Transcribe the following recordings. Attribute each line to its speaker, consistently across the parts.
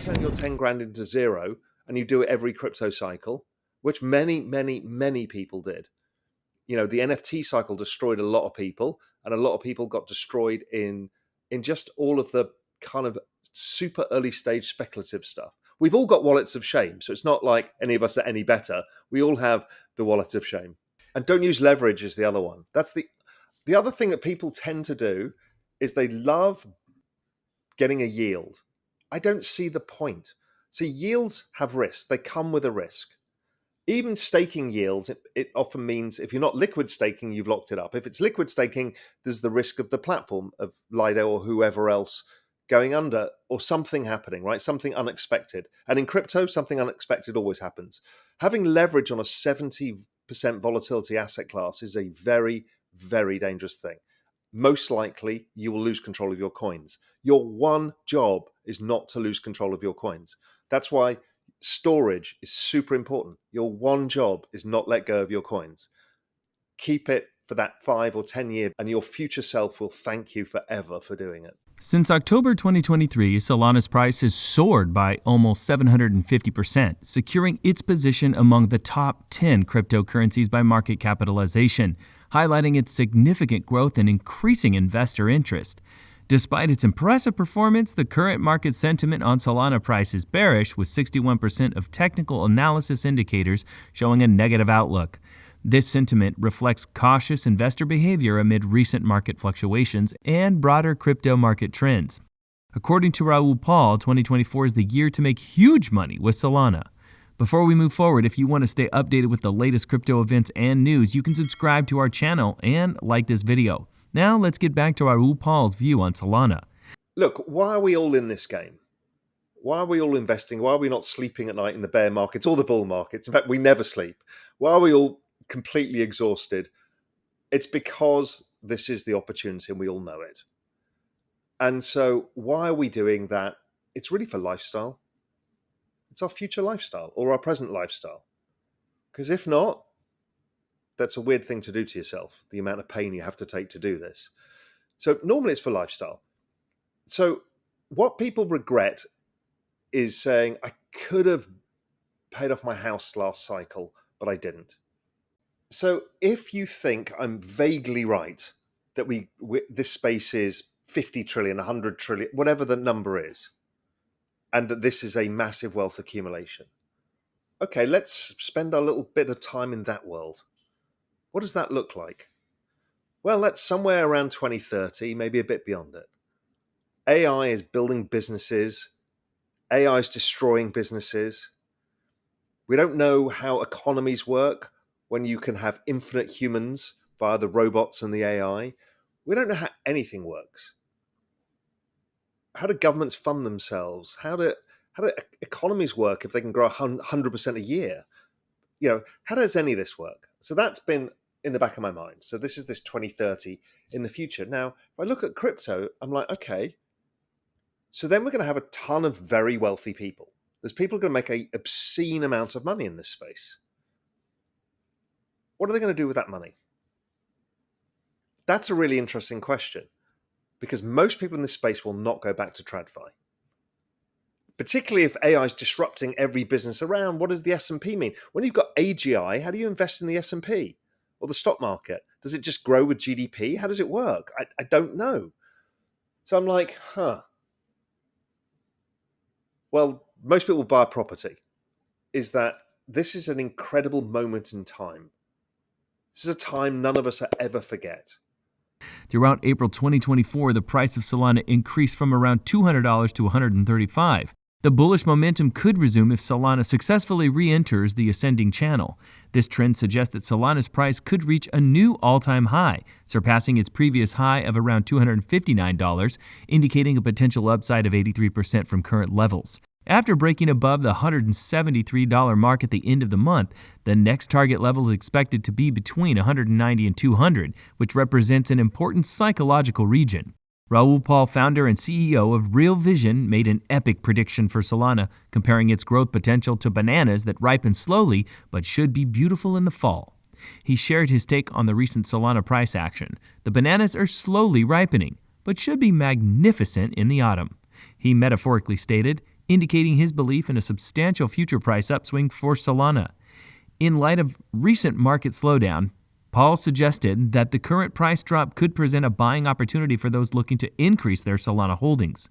Speaker 1: turn your 10 grand into zero and you do it every crypto cycle, which many people did. The NFT cycle destroyed a lot of people, and a lot of people got destroyed in just all of the kind of super early stage speculative stuff. We've all got wallets of shame, so it's not like any of us are any better. We all have the wallet of shame. And don't use leverage is the other one. That's the other thing that people tend to do is they love getting a yield. I don't see the point. So yields have risk. They come with a risk. Even staking yields, it often means if you're not liquid staking, you've locked it up. If it's liquid staking, there's the risk of the platform, of Lido or whoever else going under, or something happening, right? Something unexpected. And in crypto, something unexpected always happens. Having leverage on a 70% volatility asset class is a very, very dangerous thing. Most likely, you will lose control of your coins. Your one job is not to lose control of your coins. That's why storage is super important. Your one job is not let go of your coins. Keep it for that 5 or 10 year, and your future self will thank you forever for doing it.
Speaker 2: Since October 2023, Solana's price has soared by almost 750%, securing its position among the top 10 cryptocurrencies by market capitalization, highlighting its significant growth and increasing investor interest. Despite its impressive performance, the current market sentiment on Solana price is bearish, with 61% of technical analysis indicators showing a negative outlook. This sentiment reflects cautious investor behavior amid recent market fluctuations and broader crypto market trends. According to Raoul Pal, 2024 is the year to make huge money with Solana. Before we move forward, if you want to stay updated with the latest crypto events and news, you can subscribe to our channel and like this video. Now let's get back to Raoul Pal's view on Solana.
Speaker 1: Look, why are we all in this game? Why are we all investing? Why are we not sleeping at night in the bear markets or the bull markets? In fact, we never sleep. Why are we all completely exhausted? It's because this is the opportunity and we all know it. And so why are we doing that? It's really for lifestyle. It's our future lifestyle or our present lifestyle. Because if not, that's a weird thing to do to yourself, the amount of pain you have to take to do this. So normally it's for lifestyle. So what people regret is saying, I could have paid off my house last cycle, but I didn't. So if you think I'm vaguely right that this space is 50 trillion, 100 trillion, whatever the number is, and that this is a massive wealth accumulation, okay, let's spend a little bit of time in that world. What does that look like? Well, that's somewhere around 2030, maybe a bit beyond it. AI is building businesses. AI is destroying businesses. We don't know how economies work when you can have infinite humans via the robots and the AI. We don't know how anything works. How do governments fund themselves? How do economies work if they can grow 100% a year? How does any of this work? So that's been in the back of my mind. So this is this 2030 in the future. Now, if I look at crypto, I'm like, okay, so then we're going to have a ton of very wealthy people. There's people going to make an obscene amount of money in this space. What are they going to do with that money? That's a really interesting question, because most people in this space will not go back to TradFi. Particularly if AI is disrupting every business around. What does the S&P mean? When you've got AGI, how do you invest in the S&P or the stock market? Does it just grow with GDP? How does it work? I don't know. So I'm like, well, most people buy a property. Is that this is an incredible moment in time. This is a time none of us ever forget.
Speaker 2: Throughout April 2024, the price of Solana increased from around $200 to $135. The bullish momentum could resume if Solana successfully re-enters the ascending channel. This trend suggests that Solana's price could reach a new all-time high, surpassing its previous high of around $259, indicating a potential upside of 83% from current levels. After breaking above the $173 mark at the end of the month, the next target level is expected to be between $190 and $200, which represents an important psychological region. Raoul Pal, founder and CEO of Real Vision, made an epic prediction for Solana, comparing its growth potential to bananas that ripen slowly but should be beautiful in the fall. He shared his take on the recent Solana price action. The bananas are slowly ripening, but should be magnificent in the autumn. He metaphorically stated, indicating his belief in a substantial future price upswing for Solana. In light of recent market slowdown, Paul suggested that the current price drop could present a buying opportunity for those looking to increase their Solana holdings.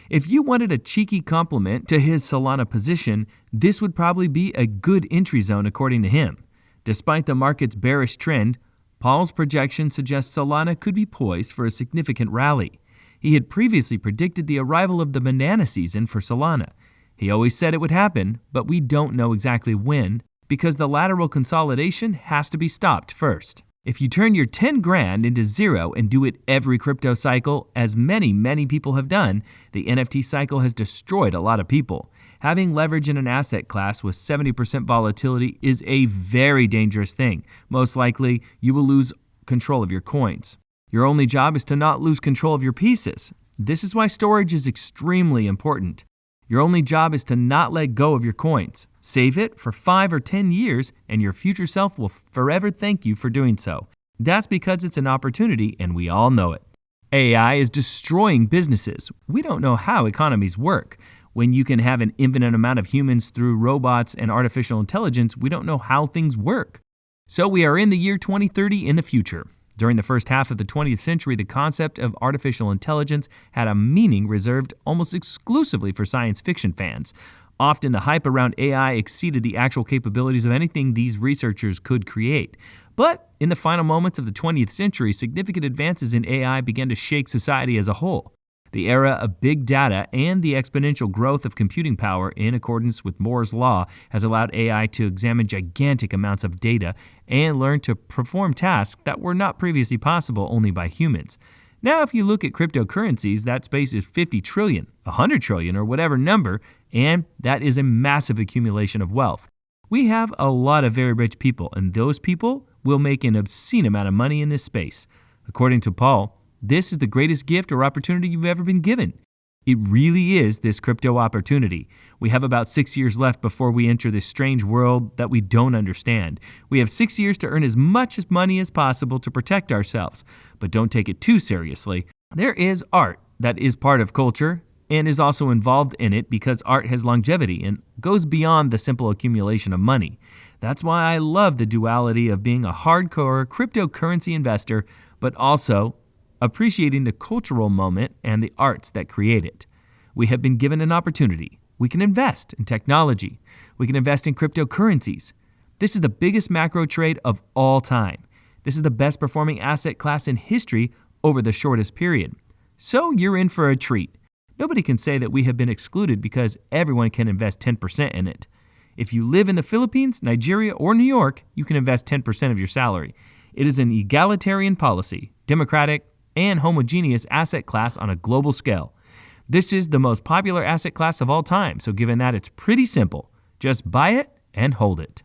Speaker 2: If you wanted a cheeky compliment to his Solana position, this would probably be a good entry zone according to him. Despite the market's bearish trend, Paul's projection suggests Solana could be poised for a significant rally. He had previously predicted the arrival of the banana season for Solana. He always said it would happen, but we don't know exactly when, because the lateral consolidation has to be stopped first. If you turn your 10 grand into zero and do it every crypto cycle, as many people have done, the NFT cycle has destroyed a lot of people. Having leverage in an asset class with 70% volatility is a very dangerous thing. Most likely, you will lose control of your coins. Your only job is to not lose control of your pieces. This is why storage is extremely important. Your only job is to not let go of your coins. Save it for 5 or 10 years, and your future self will forever thank you for doing so. That's because it's an opportunity, and we all know it. AI is destroying businesses. We don't know how economies work. When you can have an infinite amount of humans through robots and artificial intelligence, we don't know how things work. So we are in the year 2030 in the future. During the first half of the 20th century, the concept of artificial intelligence had a meaning reserved almost exclusively for science fiction fans. Often the hype around AI exceeded the actual capabilities of anything these researchers could create. But in the final moments of the 20th century, significant advances in AI began to shake society as a whole. The era of big data and the exponential growth of computing power in accordance with Moore's law has allowed AI to examine gigantic amounts of data and learn to perform tasks that were not previously possible only by humans. Now, if you look at cryptocurrencies, that space is 50 trillion, 100 trillion, or whatever number, and that is a massive accumulation of wealth. We have a lot of very rich people, and those people will make an obscene amount of money in this space. According to Paul, this is the greatest gift or opportunity you've ever been given. It really is this crypto opportunity. We have about 6 years left before we enter this strange world that we don't understand. We have 6 years to earn as much money as possible to protect ourselves, but don't take it too seriously. There is art that is part of culture and is also involved in it because art has longevity and goes beyond the simple accumulation of money. That's why I love the duality of being a hardcore cryptocurrency investor, but also appreciating the cultural moment and the arts that create it. We have been given an opportunity. We can invest in technology. We can invest in cryptocurrencies. This is the biggest macro trade of all time. This is the best performing asset class in history over the shortest period. So you're in for a treat. Nobody can say that we have been excluded because everyone can invest 10% in it. If you live in the Philippines, Nigeria, or New York, you can invest 10% of your salary. It is an egalitarian policy, democratic, and homogeneous asset class on a global scale. This is the most popular asset class of all time, so given that, it's pretty simple. Just buy it and hold it.